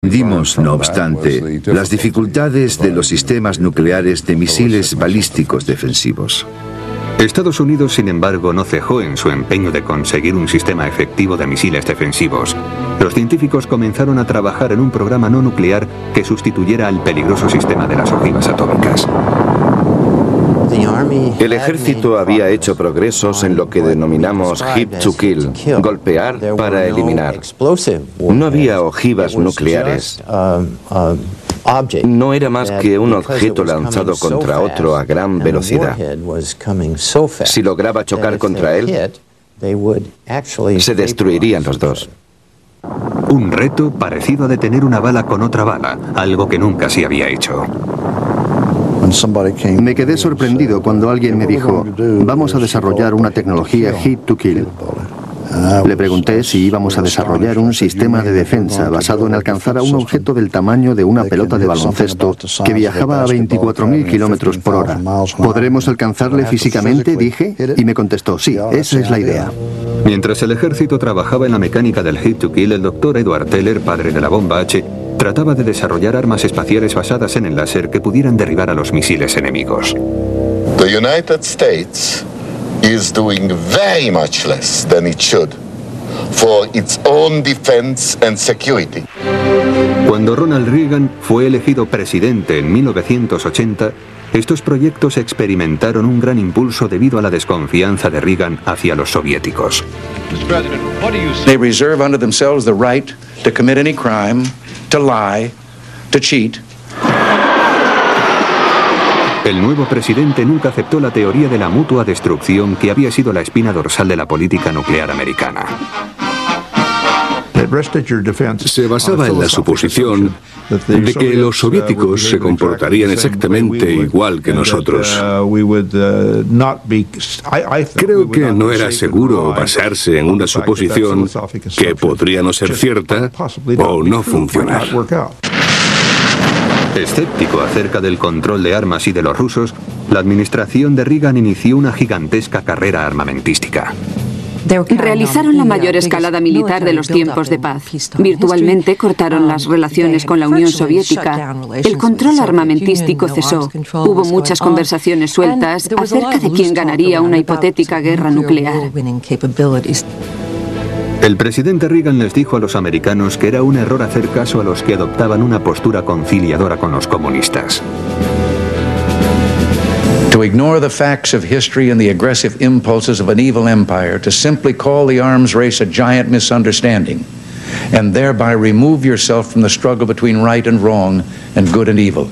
Entendimos, no obstante, las dificultades de los sistemas nucleares de misiles balísticos defensivos. Estados Unidos, sin embargo, no cejó en su empeño de conseguir un sistema efectivo de misiles defensivos. Los científicos comenzaron a trabajar en un programa no nuclear que sustituyera al peligroso sistema de las ojivas atómicas. El ejército había hecho progresos en lo que denominamos hit to kill, golpear para eliminar. No había ojivas nucleares. No era más que un objeto lanzado contra otro a gran velocidad. Si lograba chocar contra él, se destruirían los dos. Un reto parecido a detener una bala con otra bala, algo que nunca se había hecho. Me quedé sorprendido cuando alguien me dijo, vamos a desarrollar una tecnología hit to kill. Le pregunté si íbamos a desarrollar un sistema de defensa basado en alcanzar a un objeto del tamaño de una pelota de baloncesto que viajaba a 24.000 kilómetros por hora. ¿Podremos alcanzarle físicamente?, dije, y me contestó, sí, esa es la idea. Mientras el ejército trabajaba en la mecánica del hit to kill, el doctor Edward Teller, padre de la bomba H, trataba de desarrollar armas espaciales basadas en el láser que pudieran derribar a los misiles enemigos. The United States is doing very much less than it should for its own defense and security. Cuando Ronald Reagan fue elegido presidente en 1980, estos proyectos experimentaron un gran impulso debido a la desconfianza de Reagan hacia los soviéticos. They reserve unto themselves the right to commit any crime, to lie, to cheat. El nuevo presidente nunca aceptó la teoría de la mutua destrucción que había sido la espina dorsal de la política nuclear americana. Se basaba en la suposición de que los soviéticos se comportarían exactamente igual que nosotros. Creo que no era seguro basarse en una suposición que podría no ser cierta o no funcionar. Escéptico acerca del control de armas y de los rusos, la administración de Reagan inició una gigantesca carrera armamentística. Realizaron la mayor escalada militar de los tiempos de paz. Virtualmente cortaron las relaciones con la Unión Soviética. El control armamentístico cesó. Hubo muchas conversaciones sueltas acerca de quién ganaría una hipotética guerra nuclear. El presidente Reagan les dijo a los americanos que era un error hacer caso a los que adoptaban una postura conciliadora con los comunistas. To ignore the facts of history and the aggressive impulses of an evil empire, to simply call the arms race a giant misunderstanding, and thereby remove yourself from the struggle between right and wrong and good and evil.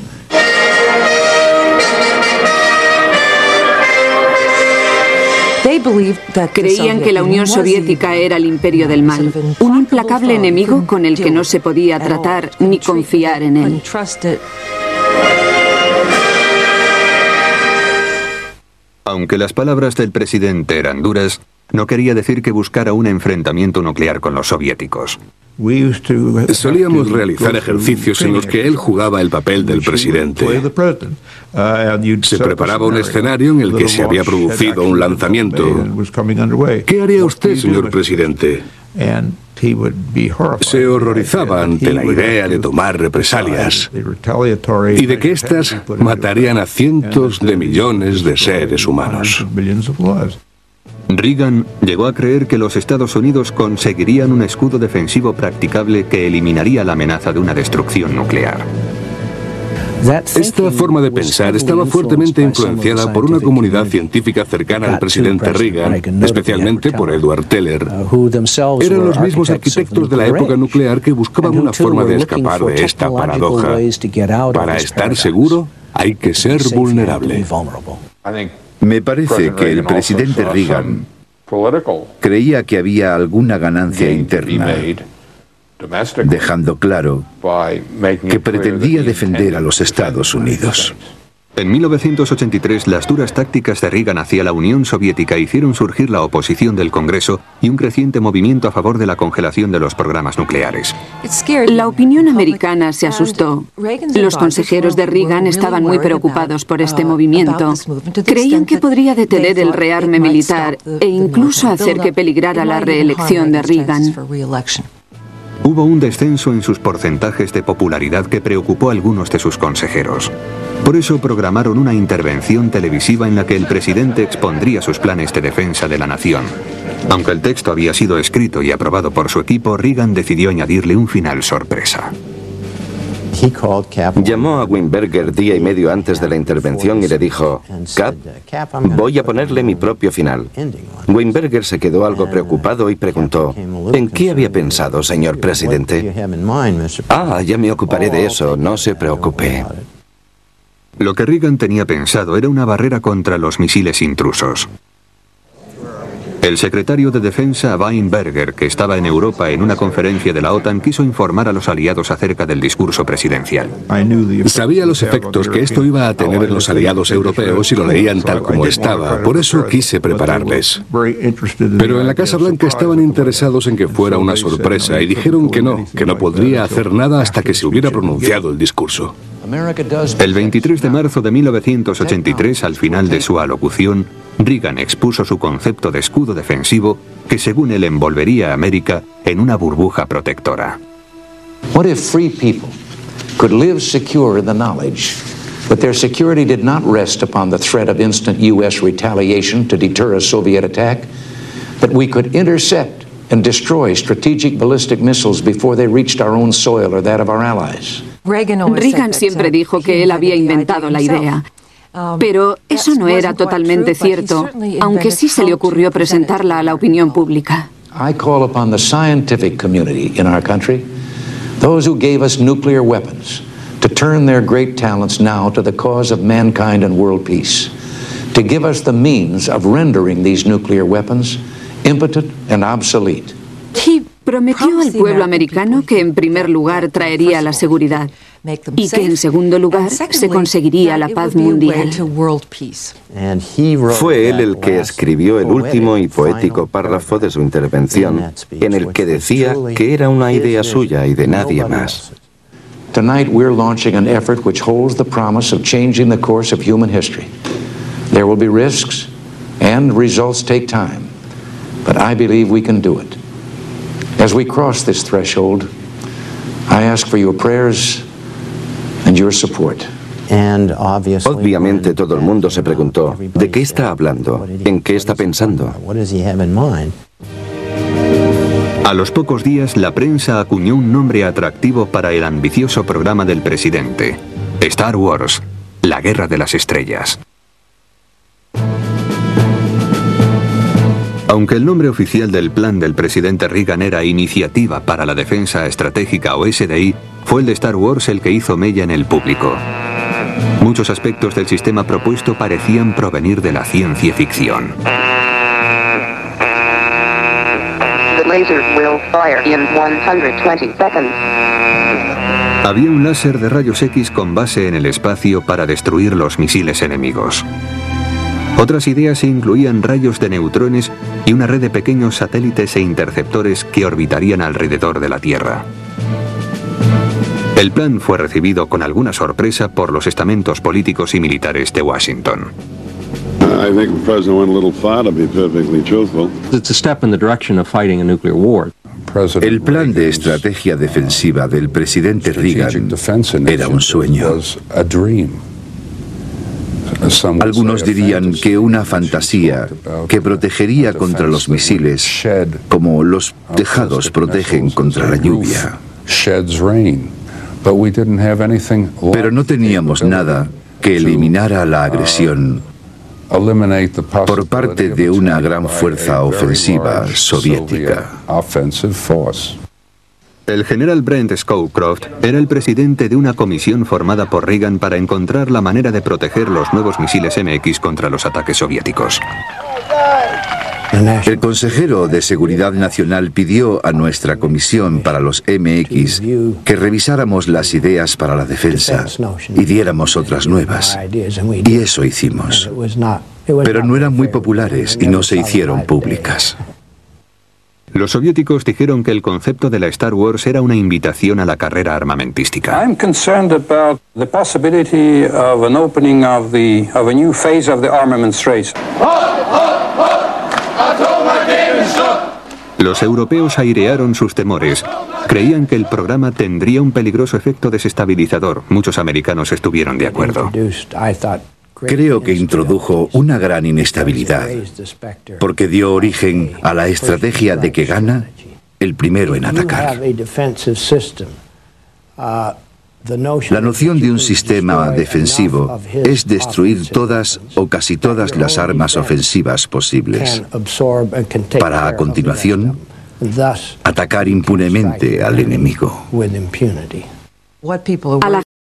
Creían que la Unión Soviética era el imperio del mal, un implacable enemigo con el que no se podía tratar ni confiar en él. Aunque las palabras del presidente eran duras, no quería decir que buscara un enfrentamiento nuclear con los soviéticos. Solíamos realizar ejercicios en los que él jugaba el papel del presidente. Se preparaba un escenario en el que se había producido un lanzamiento. ¿Qué haría usted, señor presidente? Se horrorizaba ante la idea de tomar represalias y de que éstas matarían a cientos de millones de seres humanos. Reagan llegó a creer que los Estados Unidos conseguirían un escudo defensivo practicable que eliminaría la amenaza de una destrucción nuclear. Esta forma de pensar estaba fuertemente influenciada por una comunidad científica cercana al presidente Reagan, especialmente por Edward Teller. Eran los mismos arquitectos de la época nuclear que buscaban una forma de escapar de esta paradoja. Para estar seguro, hay que ser vulnerable. Me parece que el presidente Reagan creía que había alguna ganancia interna, dejando claro que pretendía defender a los Estados Unidos. En 1983, las duras tácticas de Reagan hacia la Unión Soviética hicieron surgir la oposición del Congreso y un creciente movimiento a favor de la congelación de los programas nucleares. La opinión americana se asustó. Los consejeros de Reagan estaban muy preocupados por este movimiento. Creían que podría detener el rearme militar e incluso hacer que peligrara la reelección de Reagan. hubo un descenso en sus porcentajes de popularidad que preocupó a algunos de sus consejeros. Por eso programaron una intervención televisiva en la que el presidente expondría sus planes de defensa de la nación. Aunque el texto había sido escrito y aprobado por su equipo, Reagan decidió añadirle un final sorpresa. Llamó a Weinberger día y medio antes de la intervención y le dijo: Cap, voy a ponerle mi propio final. Weinberger se quedó algo preocupado y preguntó: ¿en qué había pensado, señor presidente? Ya me ocuparé de eso, no se preocupe. Lo que Reagan tenía pensado era una barrera contra los misiles intrusos. El secretario de Defensa, Weinberger, que estaba en Europa en una conferencia de la OTAN, quiso informar a los aliados acerca del discurso presidencial. Sabía los efectos que esto iba a tener en los aliados europeos y lo leían tal como estaba, por eso quise prepararles. Pero en la Casa Blanca estaban interesados en que fuera una sorpresa y dijeron que no podría hacer nada hasta que se hubiera pronunciado el discurso. El 23 de marzo de 1983, al final de su alocución, Reagan expuso su concepto de escudo defensivo que, según él, envolvería a América en una burbuja protectora. What if free people could live secure in the knowledge that their security did not rest upon the threat of instant U.S. retaliation to deter a Soviet attack, but we could intercept and destroy strategic ballistic missiles before they reached our own soil or that of our allies? Reagan siempre dijo que él había inventado la idea, pero eso no era totalmente cierto, aunque sí se le ocurrió presentarla a la opinión pública. I call upon the scientific community in our country, those who gave us nuclear weapons, to turn their great talents now to the cause of mankind and world peace, to give us the means of rendering these nuclear weapons impotent and obsolete. Prometió al pueblo americano que en primer lugar traería la seguridad y que en segundo lugar se conseguiría la paz mundial. Fue él el que escribió el último y poético párrafo de su intervención, en el que decía que era una idea suya y de nadie más. Tonight we're launching an effort which holds the promise of changing the course of human history. There will be risks and results take time, but I believe we can do it. As we cross this threshold, I ask for your prayers and your support. Obviamente todo el mundo se preguntó: ¿de qué está hablando? ¿En qué está pensando? A los pocos días, la prensa acuñó un nombre atractivo para el ambicioso programa del presidente: Star Wars, la Guerra de las Estrellas. Aunque el nombre oficial del plan del presidente Reagan era Iniciativa para la Defensa Estratégica o SDI, fue el de Star Wars el que hizo mella en el público. Muchos aspectos del sistema propuesto parecían provenir de la ciencia ficción. Había un láser de rayos X con base en el espacio para destruir los misiles enemigos. Otras ideas incluían rayos de neutrones y una red de pequeños satélites e interceptores que orbitarían alrededor de la Tierra. El plan fue recibido con alguna sorpresa por los estamentos políticos y militares de Washington. I think the president went a little far, to be perfectly truthful. It's a step in the direction of fighting a nuclear war. El plan de estrategia defensiva del presidente Reagan era un sueño. Algunos dirían que una fantasía que protegería contra los misiles, como los tejados protegen contra la lluvia. Pero no teníamos nada que eliminara la agresión por parte de una gran fuerza ofensiva soviética. El general Brent Scowcroft era el presidente de una comisión formada por Reagan para encontrar la manera de proteger los nuevos misiles MX contra los ataques soviéticos. El consejero de Seguridad Nacional pidió a nuestra comisión para los MX que revisáramos las ideas para la defensa y diéramos otras nuevas. Y eso hicimos. Pero no eran muy populares y no se hicieron públicas. Los soviéticos dijeron que el concepto de la Star Wars era una invitación a la carrera armamentística. I'm concerned about the possibility of an opening of a new phase of the armaments race. Los europeos airearon sus temores. Creían que el programa tendría un peligroso efecto desestabilizador. Muchos americanos estuvieron de acuerdo. Creo que introdujo una gran inestabilidad, porque dio origen a la estrategia de que gana el primero en atacar. La noción de un sistema defensivo es destruir todas o casi todas las armas ofensivas posibles, para a continuación atacar impunemente al enemigo. A la